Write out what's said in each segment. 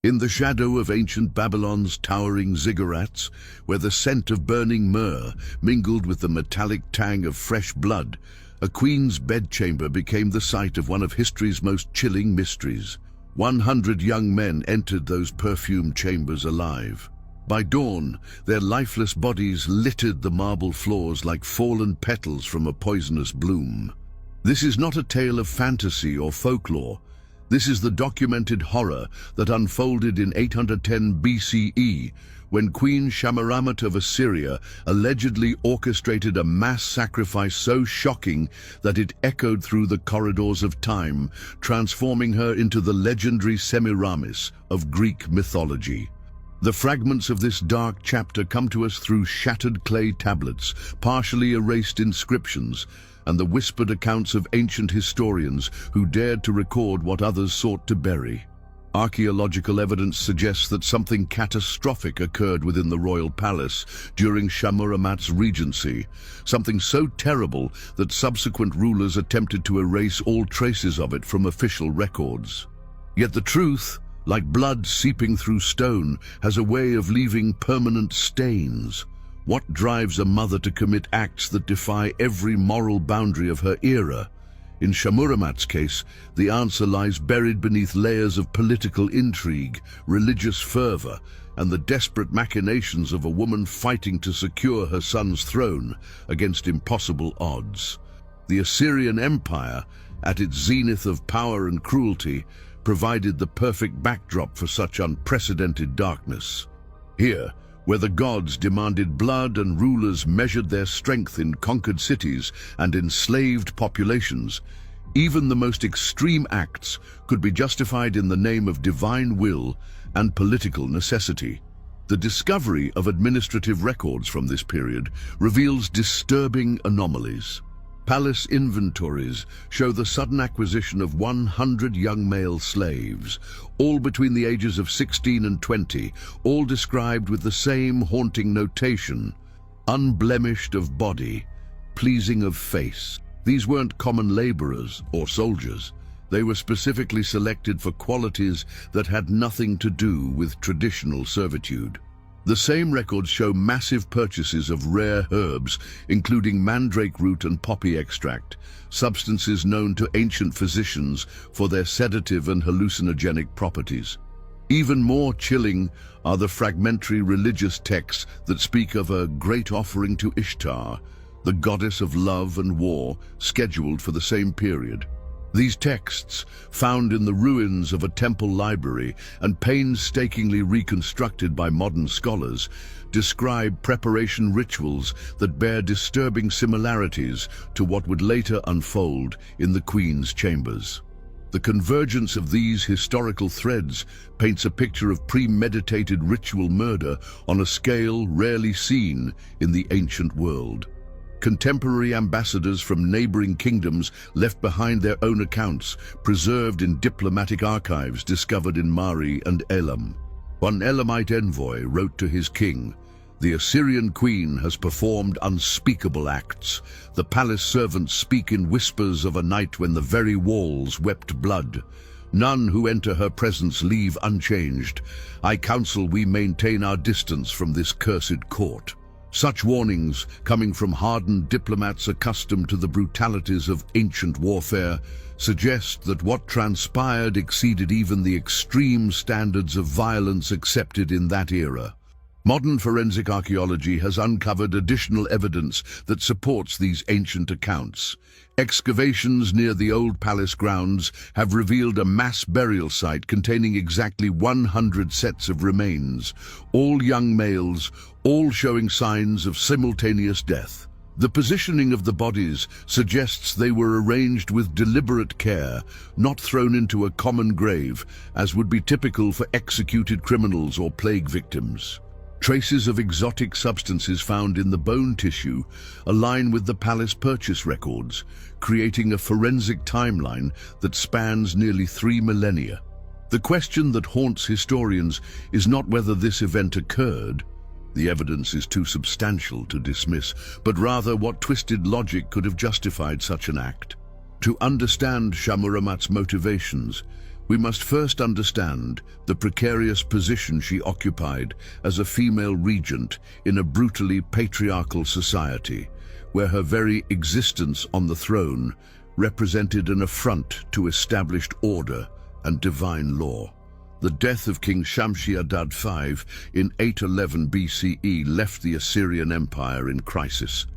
In the shadow of ancient Babylon's towering ziggurats, where the scent of burning myrrh mingled with the metallic tang of fresh blood, a queen's bedchamber became the site of one of history's most chilling mysteries. 100 young men entered those perfumed chambers alive. By dawn, their lifeless bodies littered the marble floors like fallen petals from a poisonous bloom. This is not a tale of fantasy or folklore. This is the documented horror that unfolded in 810 BCE, when Queen Shamaramat of Assyria allegedly orchestrated a mass sacrifice so shocking that it echoed through the corridors of time, transforming her into the legendary Semiramis of Greek mythology. The fragments of this dark chapter come to us through shattered clay tablets, partially erased inscriptions, and the whispered accounts of ancient historians who dared to record what others sought to bury. Archaeological evidence suggests that something catastrophic occurred within the royal palace during Shamuramat's regency, something so terrible that subsequent rulers attempted to erase all traces of it from official records. Yet the truth, like blood seeping through stone, has a way of leaving permanent stains. What drives a mother to commit acts that defy every moral boundary of her era? In Shamuramat's case, the answer lies buried beneath layers of political intrigue, religious fervor, and the desperate machinations of a woman fighting to secure her son's throne against impossible odds. The Assyrian Empire, at its zenith of power and cruelty, provided the perfect backdrop for such unprecedented darkness. Here, where the gods demanded blood and rulers measured their strength in conquered cities and enslaved populations, even the most extreme acts could be justified in the name of divine will and political necessity. The discovery of administrative records from this period reveals disturbing anomalies. Palace inventories show the sudden acquisition of 100 young male slaves, all between the ages of 16 and 20, all described with the same haunting notation: unblemished of body, pleasing of face. These weren't common laborers or soldiers. They were specifically selected for qualities that had nothing to do with traditional servitude. The same records show massive purchases of rare herbs, including mandrake root and poppy extract, substances known to ancient physicians for their sedative and hallucinogenic properties. Even more chilling are the fragmentary religious texts that speak of a great offering to Ishtar, the goddess of love and war, scheduled for the same period. These texts, found in the ruins of a temple library and painstakingly reconstructed by modern scholars, describe preparation rituals that bear disturbing similarities to what would later unfold in the Queen's chambers. The convergence of these historical threads paints a picture of premeditated ritual murder on a scale rarely seen in the ancient world. Contemporary ambassadors from neighboring kingdoms left behind their own accounts, preserved in diplomatic archives discovered in Mari and Elam. One Elamite envoy wrote to his king, "The Assyrian queen has performed unspeakable acts. The palace servants speak in whispers of a night when the very walls wept blood. None who enter her presence leave unchanged. I counsel we maintain our distance from this cursed court." Such warnings, coming from hardened diplomats accustomed to the brutalities of ancient warfare, suggest that what transpired exceeded even the extreme standards of violence accepted in that era. Modern forensic archaeology has uncovered additional evidence that supports these ancient accounts. Excavations near the old palace grounds have revealed a mass burial site containing exactly 100 sets of remains, all young males, all showing signs of simultaneous death. The positioning of the bodies suggests they were arranged with deliberate care, not thrown into a common grave, as would be typical for executed criminals or plague victims. Traces of exotic substances found in the bone tissue align with the palace purchase records, creating a forensic timeline that spans nearly 3 millennia. The question that haunts historians is not whether this event occurred, the evidence is too substantial to dismiss, but rather what twisted logic could have justified such an act. To understand Shamuramat's motivations, We must first understand the precarious position she occupied as a female regent in a brutally patriarchal society, where her very existence on the throne represented an affront to established order and divine law. The death of King Shamshi-Adad V in 811 BCE left the Assyrian Empire in crisis.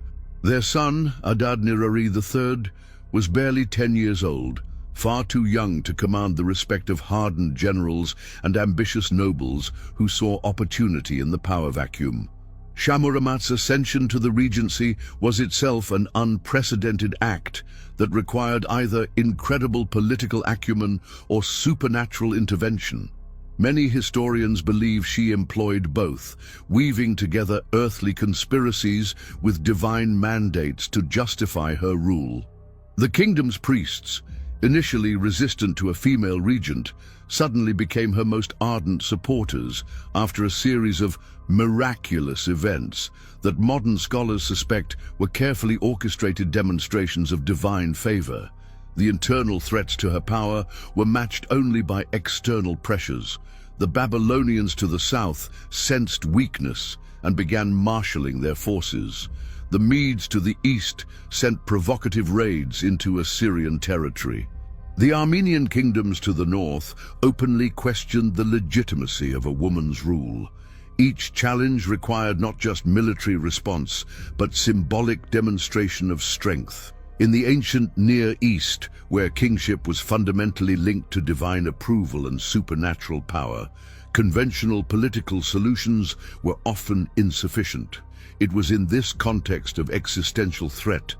Their son, Adad-nirari III, was barely 10 years old, far too young to command the respect of hardened generals and ambitious nobles who saw opportunity in the power vacuum. Shammuramat's ascension to the regency was itself an unprecedented act that required either incredible political acumen or supernatural intervention. Many historians believe she employed both, weaving together earthly conspiracies with divine mandates to justify her rule. The kingdom's priests, initially resistant to a female regent, suddenly became her most ardent supporters after a series of miraculous events that modern scholars suspect were carefully orchestrated demonstrations of divine favor. The internal threats to her power were matched only by external pressures. The Babylonians to the south sensed weakness and began marshalling their forces. The Medes to the east sent provocative raids into Assyrian territory. The Armenian kingdoms to the north openly questioned the legitimacy of a woman's rule. Each challenge required not just military response, but symbolic demonstration of strength. In the ancient Near East, where kingship was fundamentally linked to divine approval and supernatural power, conventional political solutions were often insufficient. It was in this context of existential threat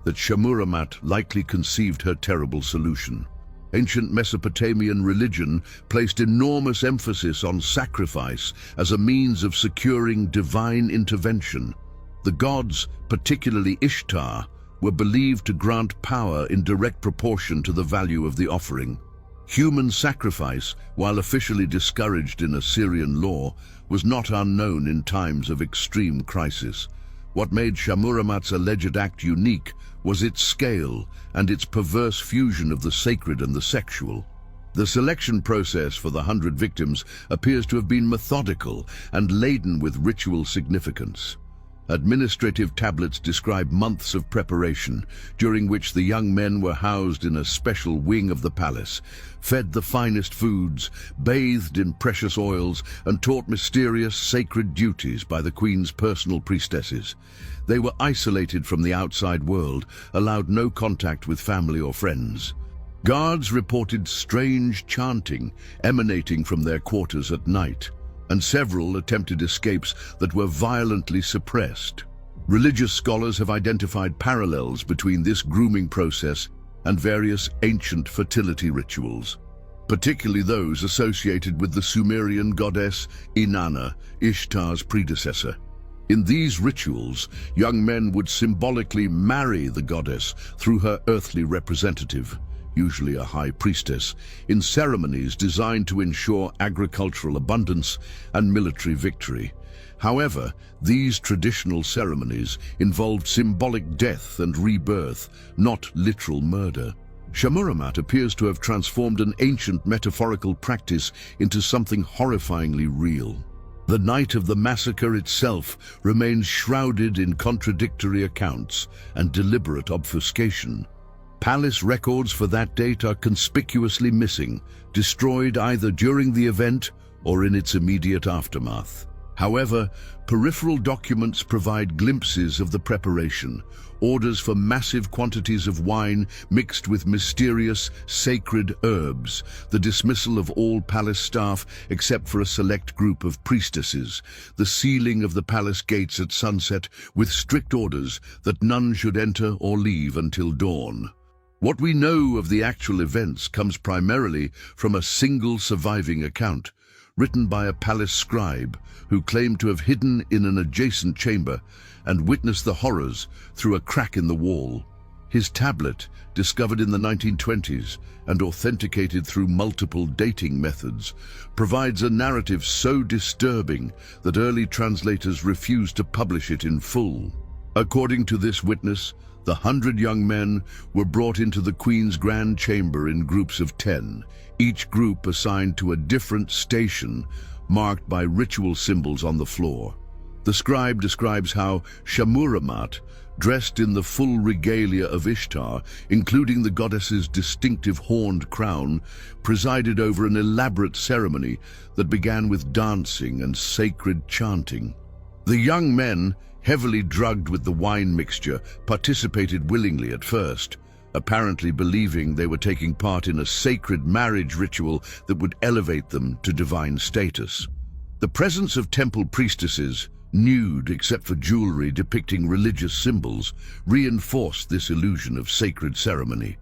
that Shammuramat likely conceived her terrible solution. Ancient Mesopotamian religion placed enormous emphasis on sacrifice as a means of securing divine intervention. The gods, particularly Ishtar, were believed to grant power in direct proportion to the value of the offering. Human sacrifice, while officially discouraged in Assyrian law, was not unknown in times of extreme crisis. What made Shammuramat's alleged act unique was its scale and its perverse fusion of the sacred and the sexual. The selection process for the 100 victims appears to have been methodical and laden with ritual significance. Administrative tablets describe months of preparation, during which the young men were housed in a special wing of the palace, fed the finest foods, bathed in precious oils, and taught mysterious sacred duties by the queen's personal priestesses. They were isolated from the outside world, allowed no contact with family or friends. Guards reported strange chanting emanating from their quarters at night, and several attempted escapes that were violently suppressed. Religious scholars have identified parallels between this grooming process and various ancient fertility rituals, particularly those associated with the Sumerian goddess Inanna, Ishtar's predecessor. In these rituals, young men would symbolically marry the goddess through her earthly representative, usually a high priestess, in ceremonies designed to ensure agricultural abundance and military victory. However, these traditional ceremonies involved symbolic death and rebirth, not literal murder. Shammuramat appears to have transformed an ancient metaphorical practice into something horrifyingly real. The night of the massacre itself remains shrouded in contradictory accounts and deliberate obfuscation. Palace records for that date are conspicuously missing, destroyed either during the event or in its immediate aftermath. However, peripheral documents provide glimpses of the preparation, orders for massive quantities of wine mixed with mysterious, sacred herbs, the dismissal of all palace staff except for a select group of priestesses, the sealing of the palace gates at sunset with strict orders that none should enter or leave until dawn. What we know of the actual events comes primarily from a single surviving account, written by a palace scribe who claimed to have hidden in an adjacent chamber and witnessed the horrors through a crack in the wall. His tablet, discovered in the 1920s and authenticated through multiple dating methods, provides a narrative so disturbing that early translators refused to publish it in full. According to this witness, The 100 young men were brought into the Queen's grand chamber in groups of 10, each group assigned to a different station, marked by ritual symbols on the floor. The scribe describes how Shamuramat, dressed in the full regalia of Ishtar, including the goddess's distinctive horned crown, presided over an elaborate ceremony that began with dancing and sacred chanting. The young men, heavily drugged with the wine mixture, participated willingly at first, apparently believing they were taking part in a sacred marriage ritual that would elevate them to divine status. The presence of temple priestesses, nude except for jewelry depicting religious symbols, reinforced this illusion of sacred ceremony.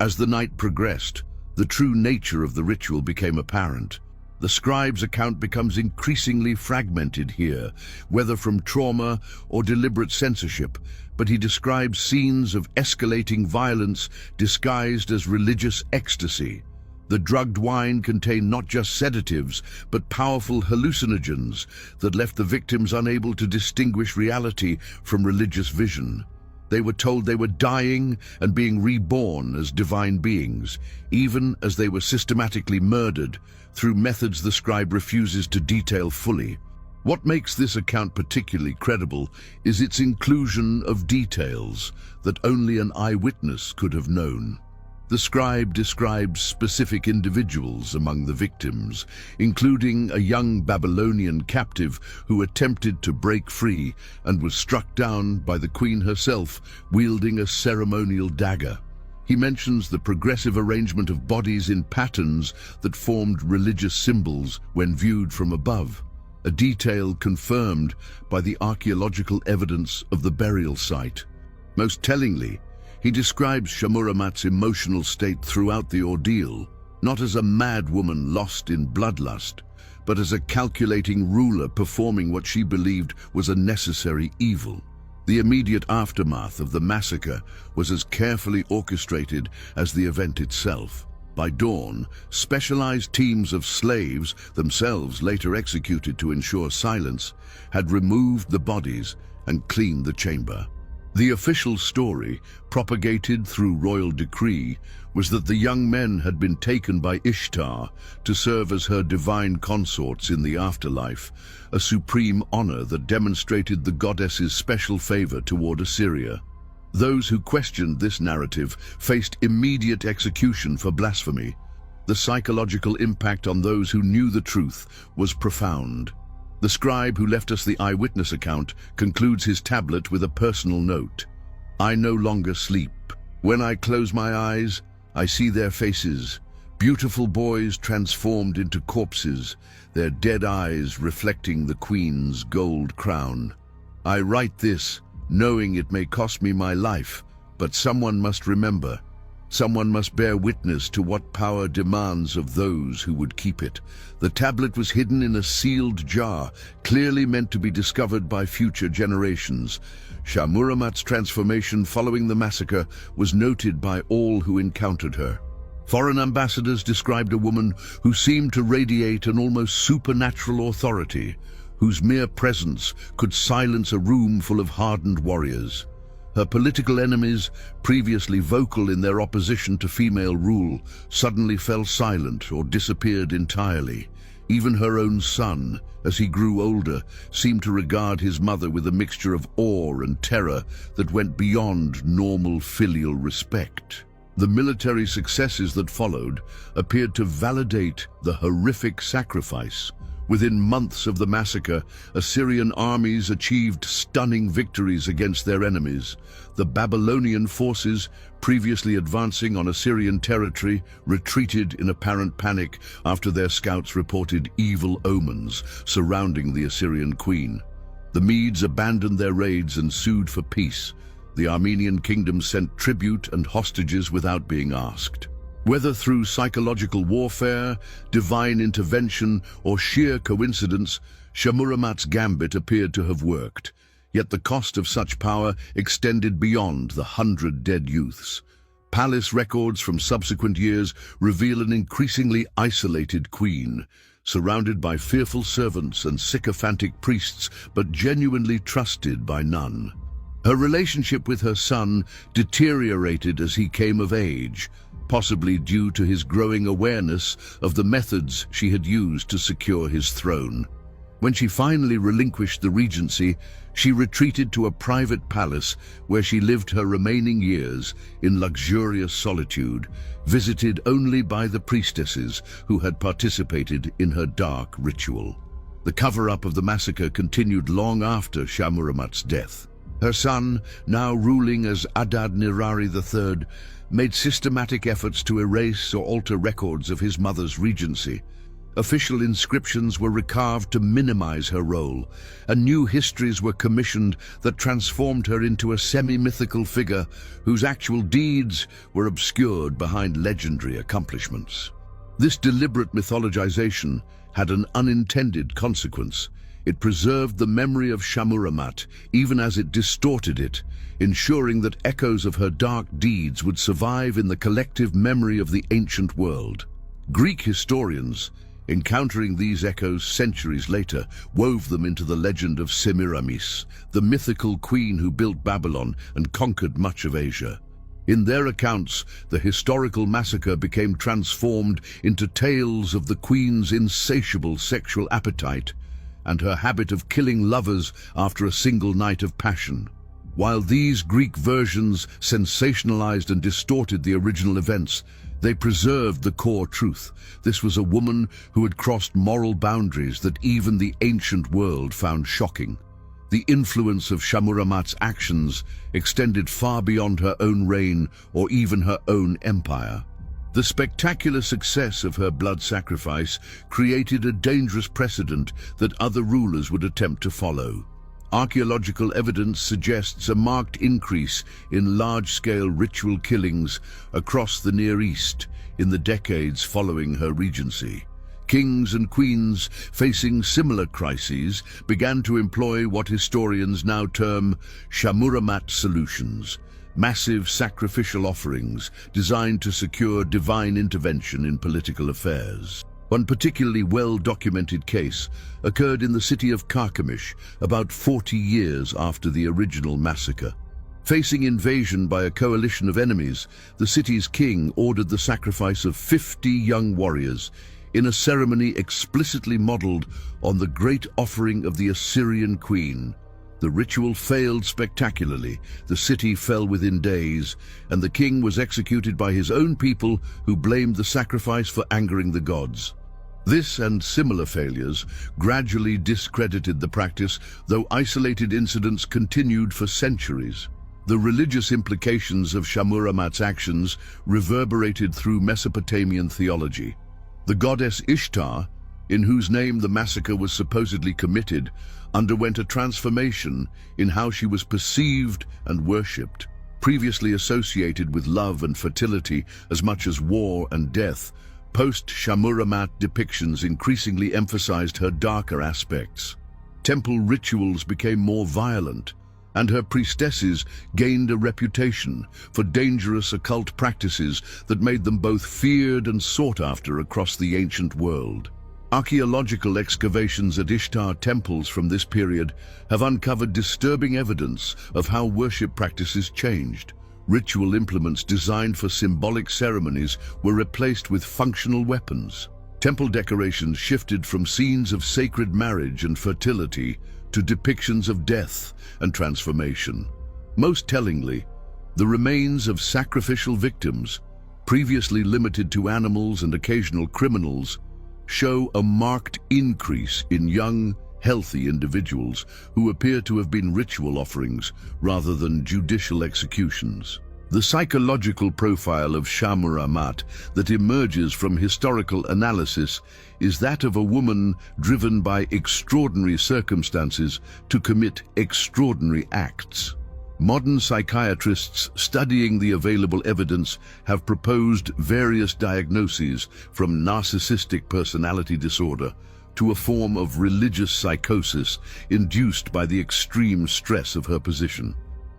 As the night progressed, the true nature of the ritual became apparent. The scribe's account becomes increasingly fragmented here, whether from trauma or deliberate censorship, but he describes scenes of escalating violence disguised as religious ecstasy. The drugged wine contained not just sedatives, but powerful hallucinogens that left the victims unable to distinguish reality from religious vision. They were told they were dying and being reborn as divine beings, even as they were systematically murdered through methods the scribe refuses to detail fully. What makes this account particularly credible is its inclusion of details that only an eyewitness could have known. The scribe describes specific individuals among the victims, including a young Babylonian captive who attempted to break free and was struck down by the queen herself, wielding a ceremonial dagger. He mentions the progressive arrangement of bodies in patterns that formed religious symbols when viewed from above, a detail confirmed by the archaeological evidence of the burial site. Most tellingly, he describes Shamuramat's emotional state throughout the ordeal, not as a mad woman lost in bloodlust, but as a calculating ruler performing what she believed was a necessary evil. The immediate aftermath of the massacre was as carefully orchestrated as the event itself. By dawn, specialized teams of slaves, themselves later executed to ensure silence, had removed the bodies and cleaned the chamber. The official story, propagated through royal decree, was that the young men had been taken by Ishtar to serve as her divine consorts in the afterlife, a supreme honor that demonstrated the goddess's special favor toward Assyria. Those who questioned this narrative faced immediate execution for blasphemy. The psychological impact on those who knew the truth was profound. The scribe who left us the eyewitness account concludes his tablet with a personal note. "I no longer sleep. When I close my eyes, I see their faces, beautiful boys transformed into corpses, their dead eyes reflecting the queen's gold crown. I write this, knowing it may cost me my life, but someone must remember. Someone must bear witness to what power demands of those who would keep it." The tablet was hidden in a sealed jar, clearly meant to be discovered by future generations. Shamuramat's transformation following the massacre was noted by all who encountered her. Foreign ambassadors described a woman who seemed to radiate an almost supernatural authority, whose mere presence could silence a room full of hardened warriors. Her political enemies, previously vocal in their opposition to female rule, suddenly fell silent or disappeared entirely. Even her own son, as he grew older, seemed to regard his mother with a mixture of awe and terror that went beyond normal filial respect. The military successes that followed appeared to validate the horrific sacrifice. Within months of the massacre, Assyrian armies achieved stunning victories against their enemies. The Babylonian forces, previously advancing on Assyrian territory, retreated in apparent panic after their scouts reported evil omens surrounding the Assyrian queen. The Medes abandoned their raids and sued for peace. The Armenian kingdom sent tribute and hostages without being asked. Whether through psychological warfare, divine intervention, or sheer coincidence, Shamuramat's gambit appeared to have worked. Yet the cost of such power extended beyond the 100 dead youths. Palace records from subsequent years reveal an increasingly isolated queen, surrounded by fearful servants and sycophantic priests, but genuinely trusted by none. Her relationship with her son deteriorated as he came of age, possibly due to his growing awareness of the methods she had used to secure his throne. When she finally relinquished the regency, she retreated to a private palace where she lived her remaining years in luxurious solitude, visited only by the priestesses who had participated in her dark ritual. The cover-up of the massacre continued long after Shamuramat's death. Her son, now ruling as Adad-nirari III, made systematic efforts to erase or alter records of his mother's regency. Official inscriptions were recarved to minimize her role, and new histories were commissioned that transformed her into a semi-mythical figure whose actual deeds were obscured behind legendary accomplishments. This deliberate mythologization had an unintended consequence. It preserved the memory of Shamuramat, even as it distorted it, ensuring that echoes of her dark deeds would survive in the collective memory of the ancient world. Greek historians, encountering these echoes centuries later, wove them into the legend of Semiramis, the mythical queen who built Babylon and conquered much of Asia. In their accounts, the historical massacre became transformed into tales of the queen's insatiable sexual appetite and her habit of killing lovers after a single night of passion. While these Greek versions sensationalized and distorted the original events, they preserved the core truth. This was a woman who had crossed moral boundaries that even the ancient world found shocking. The influence of Shamuramat's actions extended far beyond her own reign or even her own empire. The spectacular success of her blood sacrifice created a dangerous precedent that other rulers would attempt to follow. Archaeological evidence suggests a marked increase in large-scale ritual killings across the Near East in the decades following her regency. Kings and queens facing similar crises began to employ what historians now term Shamuramat solutions, massive sacrificial offerings designed to secure divine intervention in political affairs. One particularly well-documented case occurred in the city of Carchemish about 40 years after the original massacre. Facing invasion by a coalition of enemies, the city's king ordered the sacrifice of 50 young warriors in a ceremony explicitly modeled on the great offering of the Assyrian queen. The ritual failed spectacularly, the city fell within days, and the king was executed by his own people who blamed the sacrifice for angering the gods. This and similar failures gradually discredited the practice, though isolated incidents continued for centuries. The religious implications of Shamuramat's actions reverberated through Mesopotamian theology. The goddess Ishtar, in whose name the massacre was supposedly committed, underwent a transformation in how she was perceived and worshipped. Previously associated with love and fertility as much as war and death, post-Shamuramat depictions increasingly emphasized her darker aspects. Temple rituals became more violent, and her priestesses gained a reputation for dangerous occult practices that made them both feared and sought after across the ancient world. Archaeological excavations at Ishtar temples from this period have uncovered disturbing evidence of how worship practices changed. Ritual implements designed for symbolic ceremonies were replaced with functional weapons. Temple decorations shifted from scenes of sacred marriage and fertility to depictions of death and transformation. Most tellingly, the remains of sacrificial victims, previously limited to animals and occasional criminals, show a marked increase in young, healthy individuals who appear to have been ritual offerings rather than judicial executions. The psychological profile of Shamuramat that emerges from historical analysis is that of a woman driven by extraordinary circumstances to commit extraordinary acts. Modern psychiatrists studying the available evidence have proposed various diagnoses, from narcissistic personality disorder to a form of religious psychosis induced by the extreme stress of her position.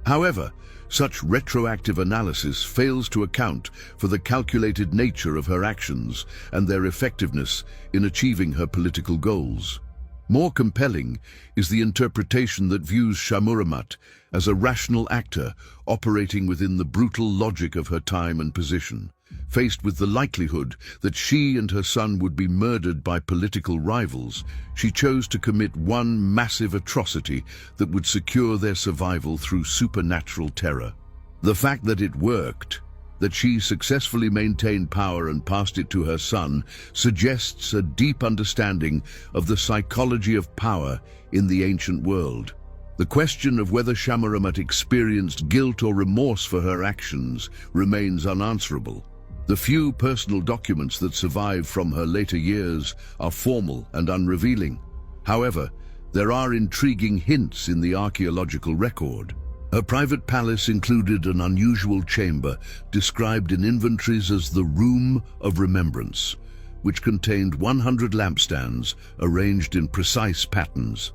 However, such retroactive analysis fails to account for the calculated nature of her actions and their effectiveness in achieving her political goals. More compelling is the interpretation that views Shamuramat as a rational actor operating within the brutal logic of her time and position. Faced with the likelihood that she and her son would be murdered by political rivals, she chose to commit one massive atrocity that would secure their survival through supernatural terror. The fact that it worked, that she successfully maintained power and passed it to her son, suggests a deep understanding of the psychology of power in the ancient world. The question of whether Shamuramat experienced guilt or remorse for her actions remains unanswerable. The few personal documents that survive from her later years are formal and unrevealing. However, there are intriguing hints in the archaeological record. Her private palace included an unusual chamber described in inventories as the Room of Remembrance, which contained 100 lampstands arranged in precise patterns.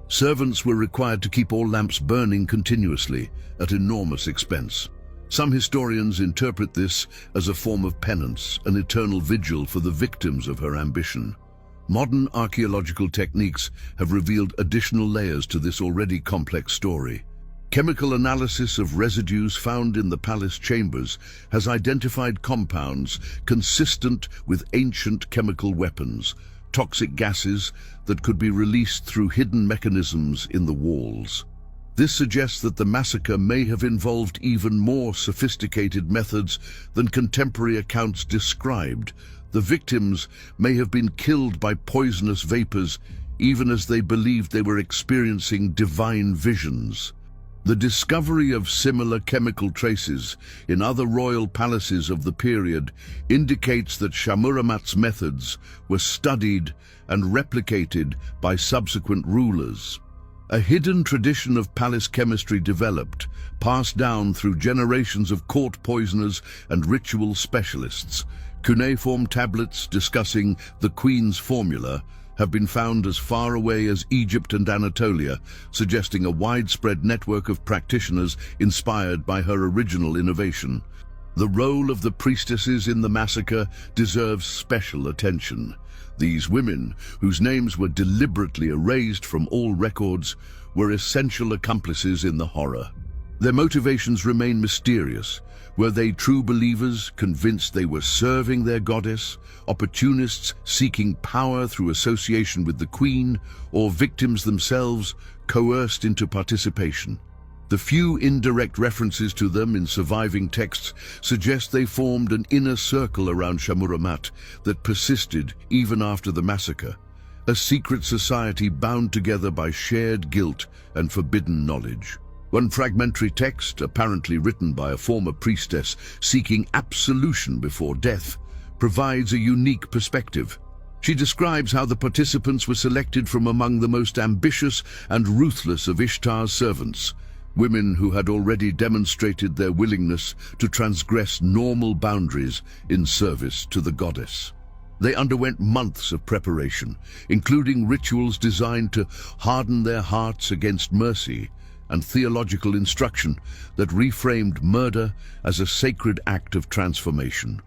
Servants were required to keep all lamps burning continuously at enormous expense. Some historians interpret this as a form of penance, an eternal vigil for the victims of her ambition. Modern archaeological techniques have revealed additional layers to this already complex story. Chemical analysis of residues found in the palace chambers has identified compounds consistent with ancient chemical weapons, toxic gases that could be released through hidden mechanisms in the walls. This suggests that the massacre may have involved even more sophisticated methods than contemporary accounts described. The victims may have been killed by poisonous vapors, even as they believed they were experiencing divine visions. The discovery of similar chemical traces in other royal palaces of the period indicates that Shamuramat's methods were studied and replicated by subsequent rulers. A hidden tradition of palace chemistry developed, passed down through generations of court poisoners and ritual specialists. Cuneiform tablets discussing the Queen's formula have been found as far away as Egypt and Anatolia, suggesting a widespread network of practitioners inspired by her original innovation. The role of the priestesses in the massacre deserves special attention. These women, whose names were deliberately erased from all records, were essential accomplices in the horror. Their motivations remain mysterious. Were they true believers, convinced they were serving their goddess, opportunists seeking power through association with the Queen, or victims themselves coerced into participation? The few indirect references to them in surviving texts suggest they formed an inner circle around Shamuramat that persisted even after the massacre, a secret society bound together by shared guilt and forbidden knowledge. One fragmentary text, apparently written by a former priestess seeking absolution before death, provides a unique perspective. She describes how the participants were selected from among the most ambitious and ruthless of Ishtar's servants, women who had already demonstrated their willingness to transgress normal boundaries in service to the goddess. They underwent months of preparation, including rituals designed to harden their hearts against mercy, and theological instruction that reframed murder as a sacred act of transformation.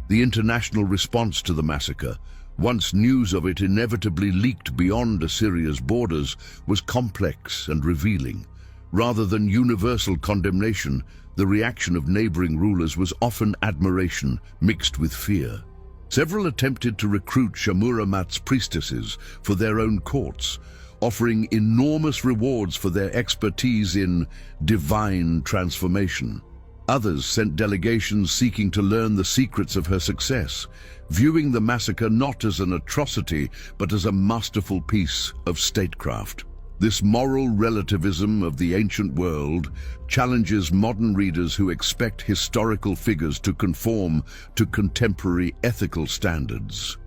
The international response to the massacre, once news of it inevitably leaked beyond Assyria's borders, was complex and revealing. Rather than universal condemnation, the reaction of neighboring rulers was often admiration mixed with fear. Several attempted to recruit Shamuramat's priestesses for their own courts, offering enormous rewards for their expertise in divine transformation. Others sent delegations seeking to learn the secrets of her success, viewing the massacre not as an atrocity but as a masterful piece of statecraft. This moral relativism of the ancient world challenges modern readers who expect historical figures to conform to contemporary ethical standards.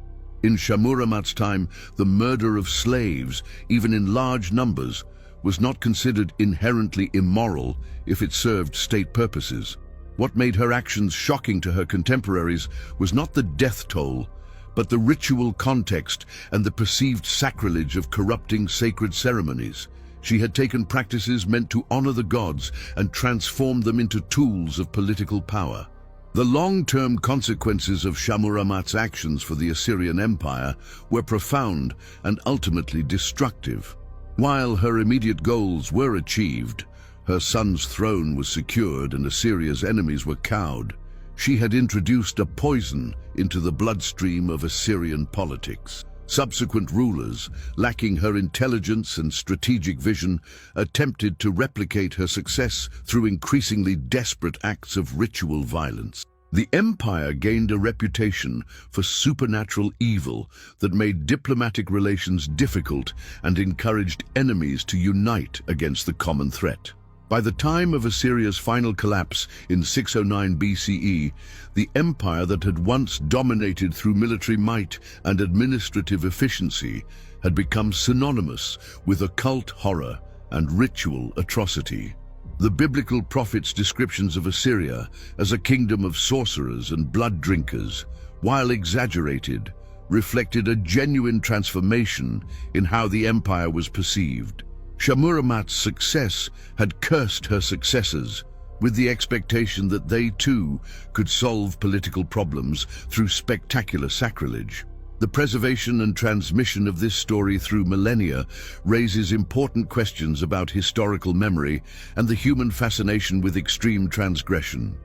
In Shamuramat's time, the murder of slaves, even in large numbers, was not considered inherently immoral if it served state purposes. What made her actions shocking to her contemporaries was not the death toll, but the ritual context and the perceived sacrilege of corrupting sacred ceremonies. She had taken practices meant to honor the gods and transformed them into tools of political power. The long-term consequences of Shahmuramat's actions for the Assyrian Empire were profound and ultimately destructive. While her immediate goals were achieved, her son's throne was secured and Assyria's enemies were cowed, she had introduced a poison into the bloodstream of Assyrian politics. Subsequent rulers, lacking her intelligence and strategic vision, attempted to replicate her success through increasingly desperate acts of ritual violence. The empire gained a reputation for supernatural evil that made diplomatic relations difficult and encouraged enemies to unite against the common threat. By the time of Assyria's final collapse in 609 BCE, the empire that had once dominated through military might and administrative efficiency had become synonymous with occult horror and ritual atrocity. The biblical prophets' descriptions of Assyria as a kingdom of sorcerers and blood drinkers, while exaggerated, reflected a genuine transformation in how the empire was perceived. Shahmuramat's success had cursed her successors, with the expectation that they too could solve political problems through spectacular sacrilege. The preservation and transmission of this story through millennia raises important questions about historical memory and the human fascination with extreme transgression.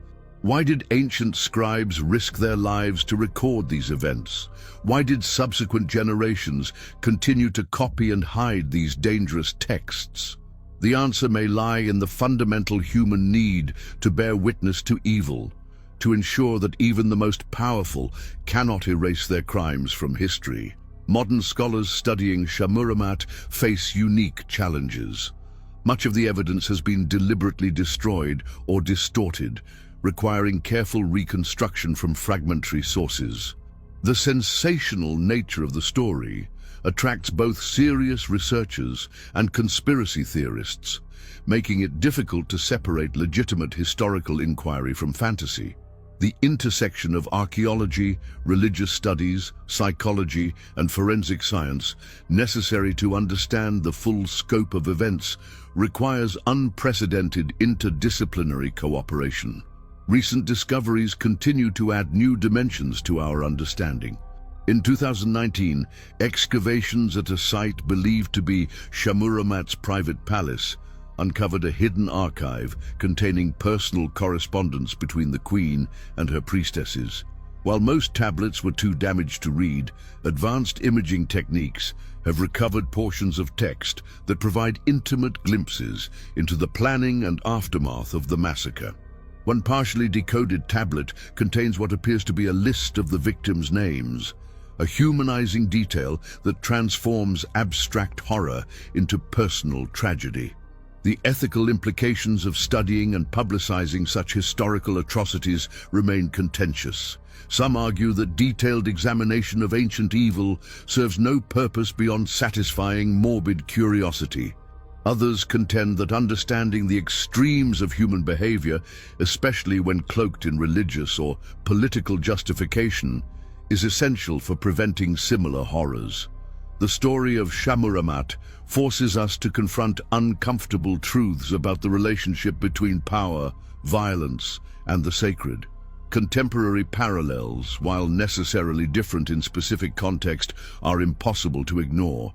Why did ancient scribes risk their lives to record these events? Why did subsequent generations continue to copy and hide these dangerous texts? The answer may lie in the fundamental human need to bear witness to evil, to ensure that even the most powerful cannot erase their crimes from history. Modern scholars studying Shahmuramat face unique challenges. Much of the evidence has been deliberately destroyed or distorted, requiring careful reconstruction from fragmentary sources. The sensational nature of the story attracts both serious researchers and conspiracy theorists, making it difficult to separate legitimate historical inquiry from fantasy. The intersection of archaeology, religious studies, psychology, and forensic science necessary to understand the full scope of events requires unprecedented interdisciplinary cooperation. Recent discoveries continue to add new dimensions to our understanding. In 2019, excavations at a site believed to be Shahmuramat's private palace uncovered a hidden archive containing personal correspondence between the queen and her priestesses. While most tablets were too damaged to read, advanced imaging techniques have recovered portions of text that provide intimate glimpses into the planning and aftermath of the massacre. One partially decoded tablet contains what appears to be a list of the victims' names, a humanizing detail that transforms abstract horror into personal tragedy. The ethical implications of studying and publicizing such historical atrocities remain contentious. Some argue that detailed examination of ancient evil serves no purpose beyond satisfying morbid curiosity. Others contend that understanding the extremes of human behavior, especially when cloaked in religious or political justification, is essential for preventing similar horrors. The story of Shahmuramat forces us to confront uncomfortable truths about the relationship between power, violence, and the sacred. Contemporary parallels, while necessarily different in specific context, are impossible to ignore.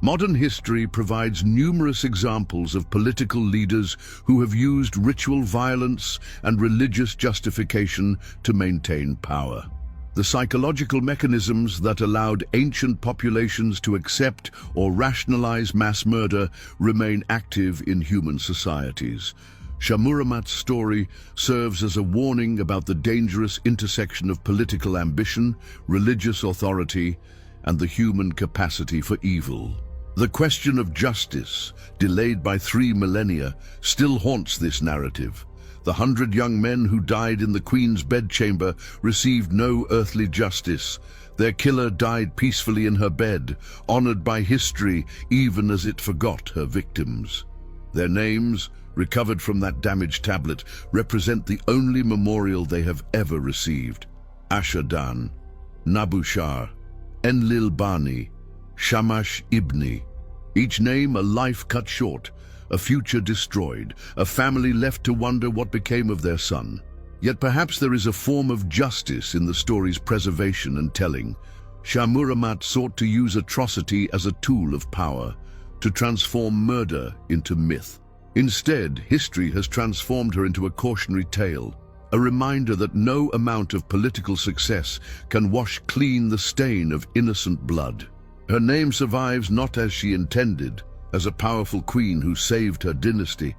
Modern history provides numerous examples of political leaders who have used ritual violence and religious justification to maintain power. The psychological mechanisms that allowed ancient populations to accept or rationalize mass murder remain active in human societies. Shahmuramat's story serves as a warning about the dangerous intersection of political ambition, religious authority, and the human capacity for evil. The question of justice, delayed by 3 millennia, still haunts this narrative. The 100 young men who died in the Queen's bedchamber received no earthly justice. Their killer died peacefully in her bed, honored by history even as it forgot her victims. Their names, recovered from that damaged tablet, represent the only memorial they have ever received. Ashadan, Nabushar, Enlil Bani, Shamash Ibni. Each name a life cut short, a future destroyed, a family left to wonder what became of their son. Yet perhaps there is a form of justice in the story's preservation and telling. Shah Murramat sought to use atrocity as a tool of power, to transform murder into myth. Instead, history has transformed her into a cautionary tale, a reminder that no amount of political success can wash clean the stain of innocent blood. Her name survives not as she intended, as a powerful queen who saved her dynasty,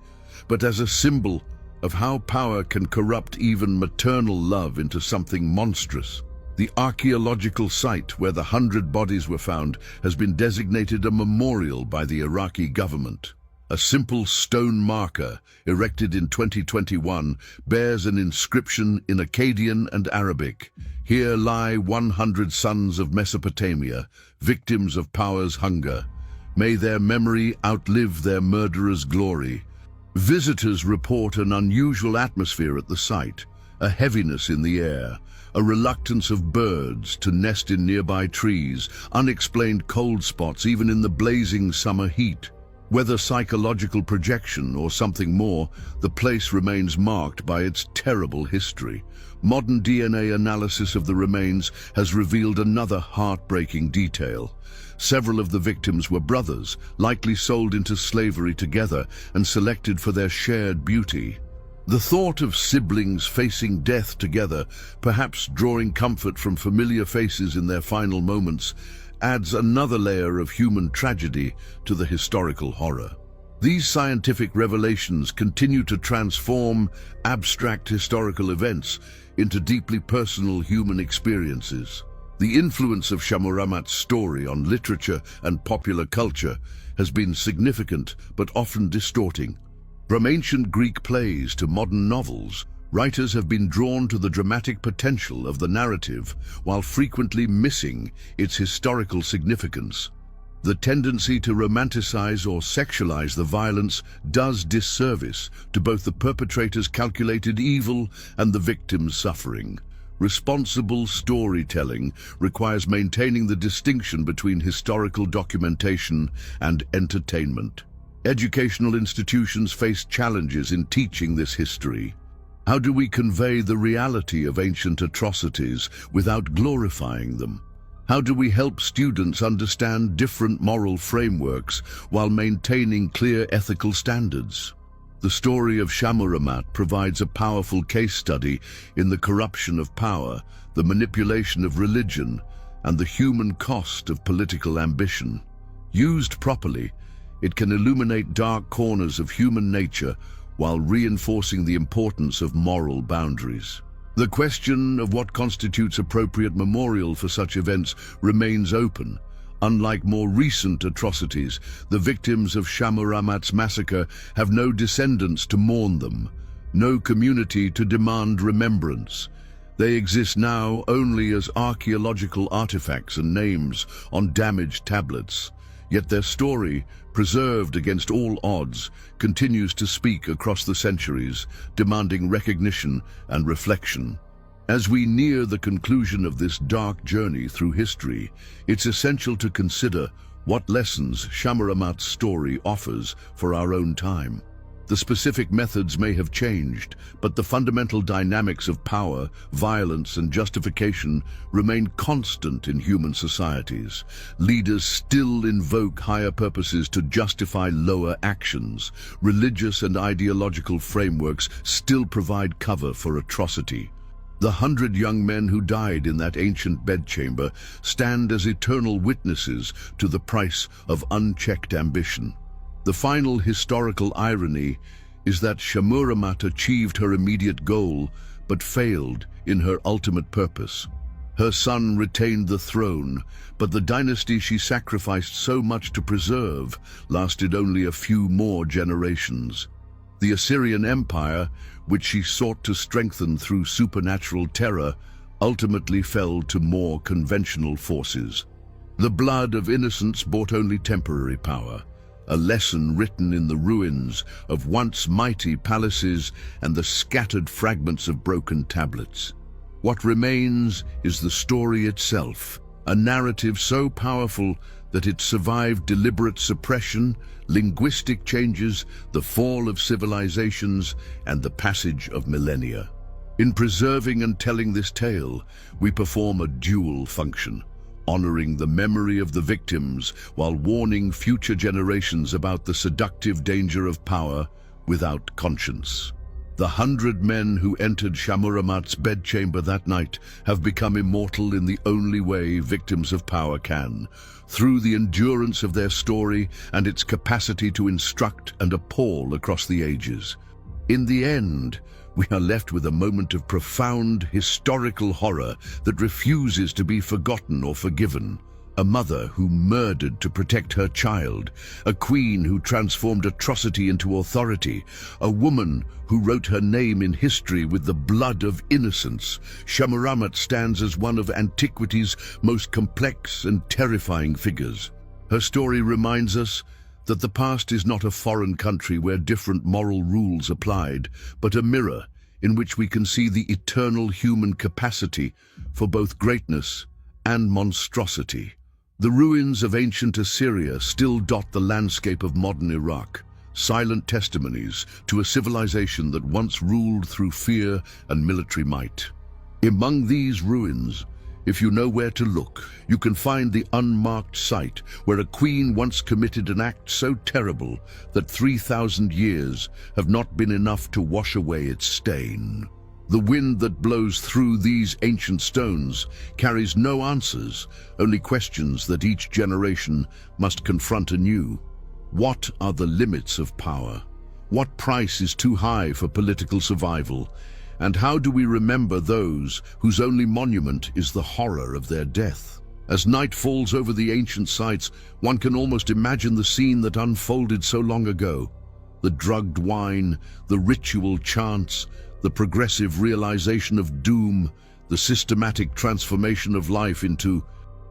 but as a symbol of how power can corrupt even maternal love into something monstrous. The archaeological site where the 100 bodies were found has been designated a memorial by the Iraqi government. A simple stone marker, erected in 2021, bears an inscription in Akkadian and Arabic. Here lie 100 sons of Mesopotamia, victims of power's hunger. May their memory outlive their murderer's glory. Visitors report an unusual atmosphere at the site, a heaviness in the air, a reluctance of birds to nest in nearby trees, unexplained cold spots even in the blazing summer heat. Whether psychological projection or something more, the place remains marked by its terrible history. Modern DNA analysis of the remains has revealed another heartbreaking detail. Several of the victims were brothers, likely sold into slavery together and selected for their shared beauty. The thought of siblings facing death together, perhaps drawing comfort from familiar faces in their final moments, adds another layer of human tragedy to the historical horror. These scientific revelations continue to transform abstract historical events into deeply personal human experiences. The influence of Shah Murramat's story on literature and popular culture has been significant but often distorting. From ancient Greek plays to modern novels, writers have been drawn to the dramatic potential of the narrative while frequently missing its historical significance. The tendency to romanticize or sexualize the violence does disservice to both the perpetrator's calculated evil and the victim's suffering. Responsible storytelling requires maintaining the distinction between historical documentation and entertainment. Educational institutions face challenges in teaching this history. How do we convey the reality of ancient atrocities without glorifying them? How do we help students understand different moral frameworks while maintaining clear ethical standards? The story of Shah Murramat provides a powerful case study in the corruption of power, the manipulation of religion, and the human cost of political ambition. Used properly, it can illuminate dark corners of human nature while reinforcing the importance of moral boundaries. The question of what constitutes appropriate memorial for such events remains open. Unlike more recent atrocities, the victims of Shah Murramat's massacre have no descendants to mourn them, no community to demand remembrance. They exist now only as archaeological artifacts and names on damaged tablets. Yet their story, preserved against all odds, continues to speak across the centuries, demanding recognition and reflection. As we near the conclusion of this dark journey through history, it's essential to consider what lessons Shah Murramat's story offers for our own time. The specific methods may have changed, but the fundamental dynamics of power, violence, and justification remain constant in human societies. Leaders still invoke higher purposes to justify lower actions. Religious and ideological frameworks still provide cover for atrocity. The 100 young men who died in that ancient bedchamber stand as eternal witnesses to the price of unchecked ambition. The final historical irony is that Shah Murramat achieved her immediate goal, but failed in her ultimate purpose. Her son retained the throne, but the dynasty she sacrificed so much to preserve lasted only a few more generations. The Assyrian Empire, which she sought to strengthen through supernatural terror, ultimately fell to more conventional forces. The blood of innocents bought only temporary power, a lesson written in the ruins of once mighty palaces and the scattered fragments of broken tablets. What remains is the story itself, a narrative so powerful that it survived deliberate suppression, linguistic changes, the fall of civilizations, and the passage of millennia. In preserving and telling this tale, we perform a dual function, honoring the memory of the victims while warning future generations about the seductive danger of power without conscience. The 100 men who entered Shamuramat's bedchamber that night have become immortal in the only way victims of power can, through the endurance of their story and its capacity to instruct and appall across the ages. In the end, we are left with a moment of profound historical horror that refuses to be forgotten or forgiven. A mother who murdered to protect her child, a queen who transformed atrocity into authority, a woman who wrote her name in history with the blood of innocence. Shamuramat stands as one of antiquity's most complex and terrifying figures. Her story reminds us that the past is not a foreign country where different moral rules applied, but a mirror in which we can see the eternal human capacity for both greatness and monstrosity. The ruins of ancient Assyria still dot the landscape of modern Iraq, silent testimonies to a civilization that once ruled through fear and military might. Among these ruins, if you know where to look, you can find the unmarked site where a queen once committed an act so terrible that 3,000 years have not been enough to wash away its stain. The wind that blows through these ancient stones carries no answers, only questions that each generation must confront anew. What are the limits of power? What price is too high for political survival? And how do we remember those whose only monument is the horror of their death? As night falls over the ancient sites, one can almost imagine the scene that unfolded so long ago. The drugged wine, the ritual chants, the progressive realization of doom, the systematic transformation of life into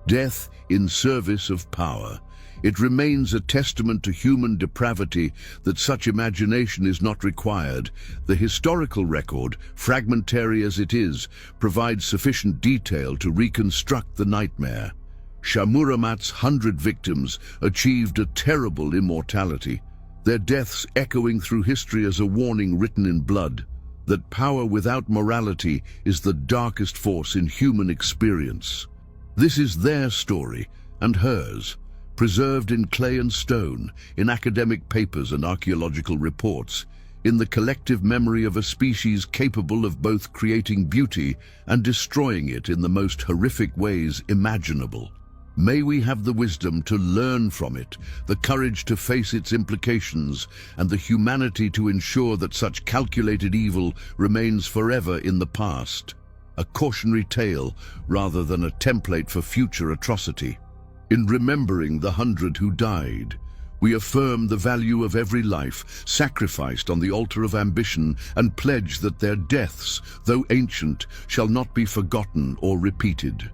death in service of power. It remains a testament to human depravity that such imagination is not required. The historical record, fragmentary as it is, provides sufficient detail to reconstruct the nightmare. Shamuramat's 100 victims achieved a terrible immortality, their deaths echoing through history as a warning written in blood, that power without morality is the darkest force in human experience. This is their story, and hers, preserved in clay and stone, in academic papers and archaeological reports, in the collective memory of a species capable of both creating beauty and destroying it in the most horrific ways imaginable. May we have the wisdom to learn from it, the courage to face its implications, and the humanity to ensure that such calculated evil remains forever in the past, a cautionary tale rather than a template for future atrocity. In remembering the 100 who died, we affirm the value of every life sacrificed on the altar of ambition and pledge that their deaths, though ancient, shall not be forgotten or repeated.